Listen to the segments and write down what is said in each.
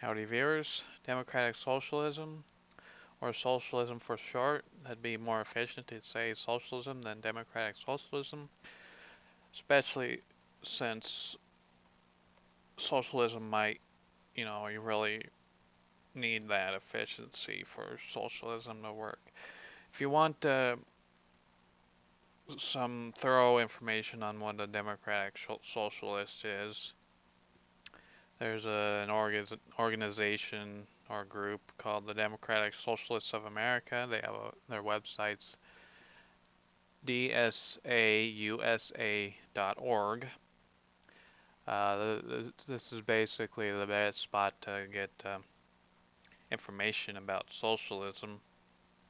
Howdy viewers, democratic socialism, or socialism for short. That'd be more efficient to say socialism than democratic socialism, especially since socialism might, you really need that efficiency for socialism to work. If you want some thorough information on what a democratic socialist is, there's an organization or group called the Democratic Socialists of America. They have their website's dsausa.org. This is basically the best spot to get information about socialism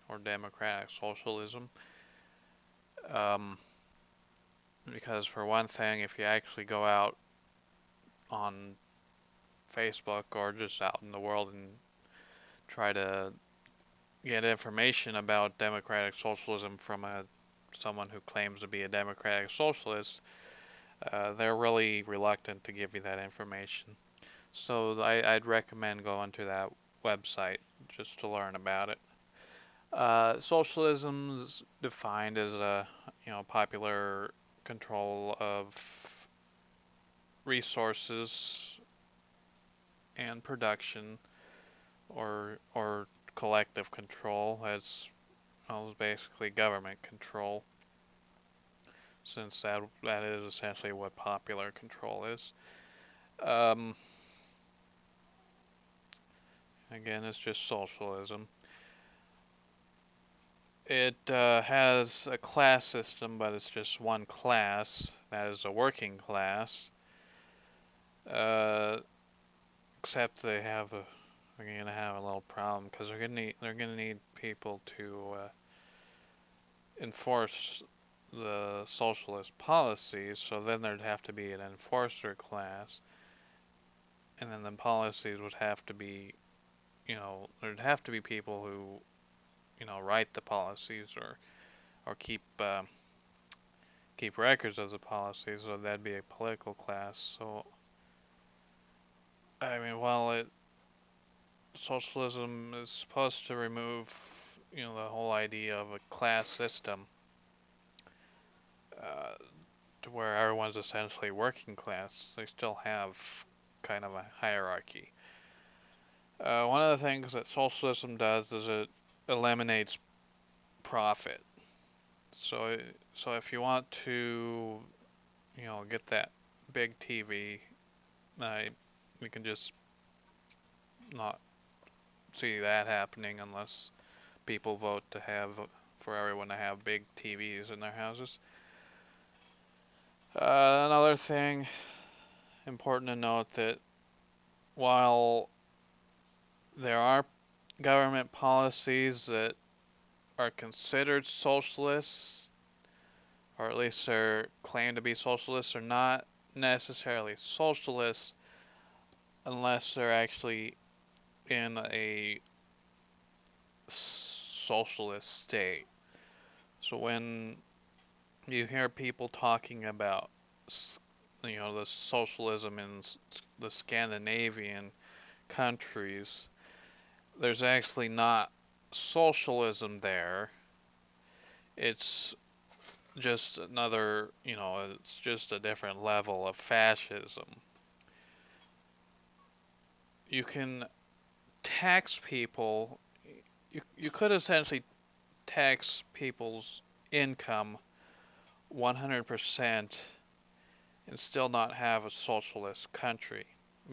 or democratic socialism. Um, because for one thing, if you actually go out on Facebook or just out in the world and try to get information about democratic socialism from someone who claims to be a democratic socialist, they're really reluctant to give you that information. So I'd recommend going to that website just to learn about it. Socialism is defined as a popular control of resources and production, or collective control, as well, as basically government control, since that is essentially what popular control is. Um, Again, it's just socialism. It has a class system, but it's just one class. That is a working class. Uh, Except they're gonna have a little problem because they're gonna need people to enforce the socialist policies. So then there'd have to be an enforcer class, and then the policies would have to be, there'd have to be people who, write the policies or keep records of the policies. So that'd be a political class. So I mean, while socialism is supposed to remove, the whole idea of a class system, uh, to where everyone's essentially working class, they still have kind of a hierarchy. One of the things that socialism does is it eliminates profit. So, so if you want to, get that big TV, uh, we can just not see that happening unless people vote for everyone to have big TVs in their houses. Another thing important to note that while there are government policies that are considered socialists, or at least are claimed to be socialists, are not necessarily socialists unless they're actually in a socialist state. So when you hear people talking about, the socialism in the Scandinavian countries, there's actually not socialism there. It's just it's just a different level of fascism. You can tax people, you could essentially tax people's income 100% and still not have a socialist country,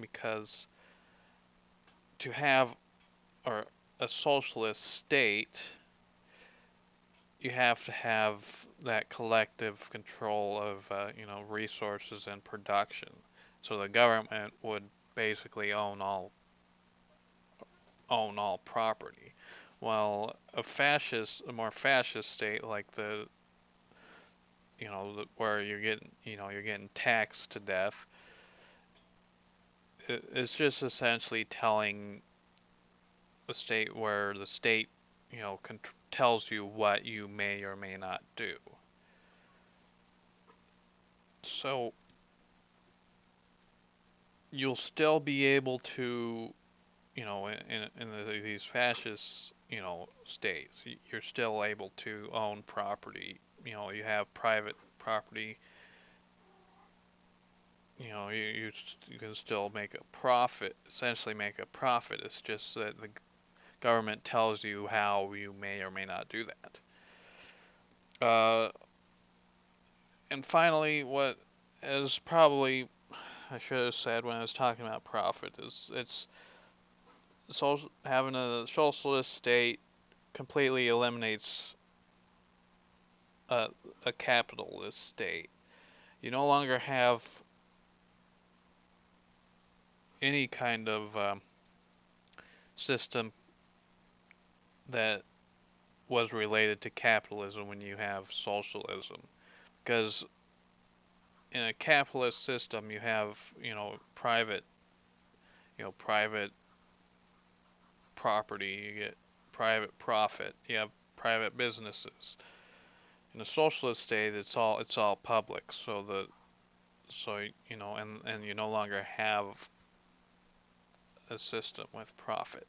because to have or a socialist state, you have to have that collective control of resources and production. So the government would basically own all property. While a more fascist state like where you're getting taxed to death, it's just essentially telling the state where the state, tells you what you may or may not do. So you'll still be able to these fascist, states, you're still able to own property. You have private property. You can still make a profit, essentially make a profit. It's just that the government tells you how you may or may not do that. And finally, what is probably I should have said when I was talking about profit is having a socialist state completely eliminates a, a capitalist state. You no longer have any kind of system that was related to capitalism when you have socialism, because in a capitalist system you have private property, you get private profit, you have private businesses. In a socialist state, it's all public. And you no longer have a system with profit.